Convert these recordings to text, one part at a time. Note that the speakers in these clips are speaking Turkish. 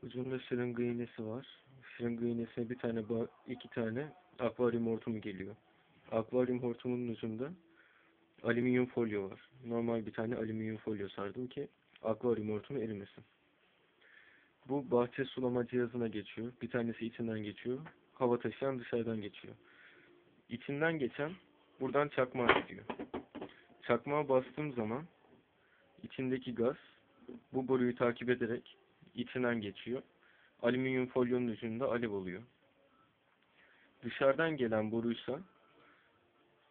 Ucunda şırınga iğnesi var. Şırınga iğnesine iki tane akvaryum hortumu geliyor. Akvaryum hortumunun ucunda alüminyum folyo var. Normal bir tane alüminyum folyo sardım ki akvaryum hortumu erimesin. Bu bahçe sulama cihazına geçiyor. Bir tanesi içinden geçiyor. Hava taşıyan dışarıdan geçiyor. İçinden geçen buradan çakmağa gidiyor. Çakmağa bastığım zaman içindeki gaz bu boruyu takip ederek içinden geçiyor. Alüminyum folyonun ucunda alev oluyor. Dışarıdan gelen boruysa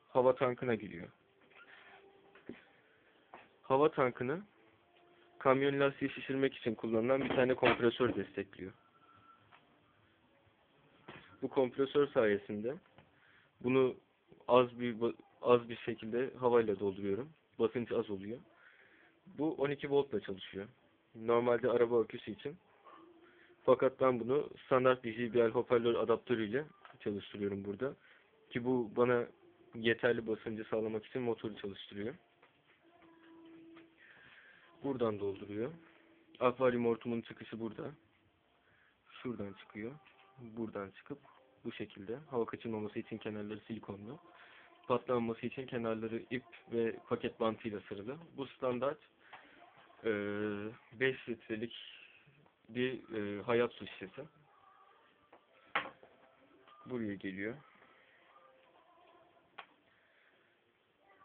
hava tankına giriyor. Hava tankını kamyon lastiği şişirmek için kullanılan bir tane kompresör destekliyor. Bu kompresör sayesinde bunu az bir şekilde havayla dolduruyorum. Basınç az oluyor. Bu 12 voltla çalışıyor. Normalde araba aküsü için. Fakat ben bunu standart bir JBL hoparlör adaptörüyle çalıştırıyorum burada. Ki bu bana yeterli basıncı sağlamak için motoru çalıştırıyor. Buradan dolduruyor. Akvaryum hortumunun çıkışı burada. Şuradan çıkıyor. Buradan çıkıp bu şekilde. Hava kaçırmaması için kenarları silikonlu. Patlanması için kenarları ip ve paket bantıyla sarılı. Bu standart 5 litrelik bir hayat su şişesi. Buraya geliyor.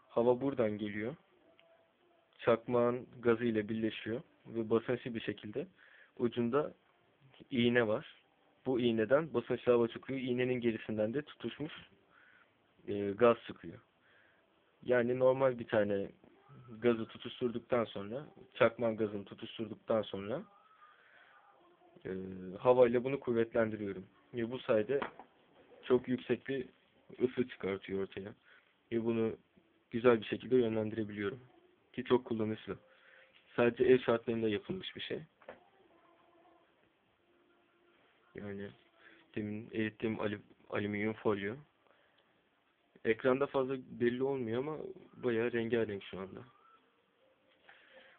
Hava buradan geliyor. Çakmağın gazı ile birleşiyor ve basınçlı bir şekilde ucunda iğne var. Bu iğneden basınçlı hava çıkıyor. İğnenin gerisinden de tutuşmuş gaz çıkıyor. Yani normal bir tane gazı tutuşturduktan sonra, çakmağın gazını tutuşturduktan sonra havayla bunu kuvvetlendiriyorum. Ve bu sayede çok yüksek bir ısı çıkartıyor ortaya. Ve bunu güzel bir şekilde yönlendirebiliyorum. Ki çok kullanışlı. Sadece ev şartlarında yapılmış bir şey. Yani demin erittiğim alüminyum folyo. Ekranda fazla belli olmuyor ama bayağı rengarenk şu anda.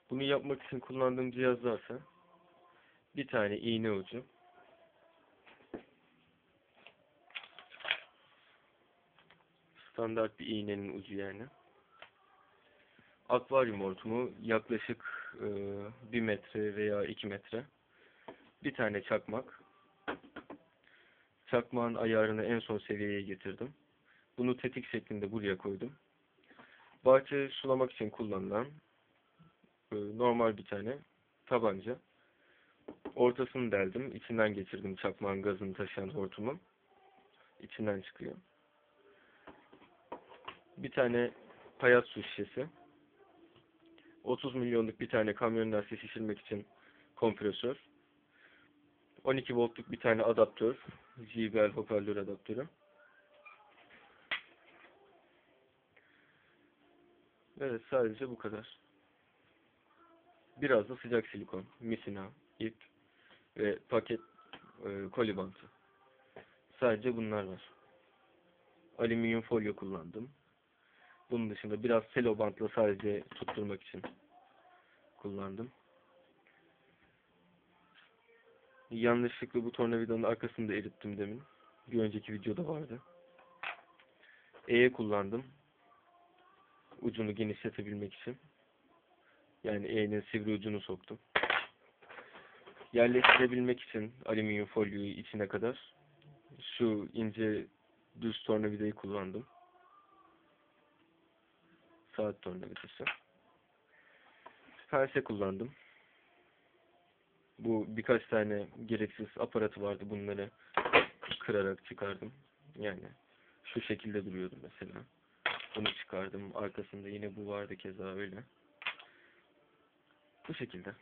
Bunu yapmak için kullandığım cihazlarsa bir tane iğne ucu, standart bir iğnenin ucu yani. Akvaryum hortumu yaklaşık 1 metre veya 2 metre. Bir tane çakmak. Çakmağın ayarını en son seviyeye getirdim. Bunu tetik şeklinde buraya koydum. Bahçe sulamak için kullanılan normal bir tane tabanca. Ortasını deldim. İçinden geçirdim çakmağın gazını taşıyan hortumu. İçinden çıkıyor. Bir tane hayat su şişesi. 30 milyonluk bir tane kamyon lastiği şişirmek için kompresör. 12 voltluk bir tane adaptör. JBL hoparlör adaptörü. Evet, sadece bu kadar. Biraz da sıcak silikon, misina, ip ve paket koli bantı. Sadece bunlar var. Alüminyum folyo kullandım. Bunun dışında biraz selo bantla sadece tutturmak için kullandım. Yanlışlıkla bu tornavidanın arkasını da erittim demin. Bir önceki videoda vardı. Kullandım. Ucunu genişletebilmek için. Yani E'nin sivri ucunu soktum. Yerleştirebilmek için alüminyum folyoyu içine kadar şu ince düz tornavidayı kullandım. Saat tornavidası. Pense kullandım. Bu birkaç tane gereksiz aparatı vardı. Bunları kırarak çıkardım. Yani şu şekilde duruyordu mesela. Bunu çıkardım. Arkasında yine bu vardı keza öyle. Bu şekilde.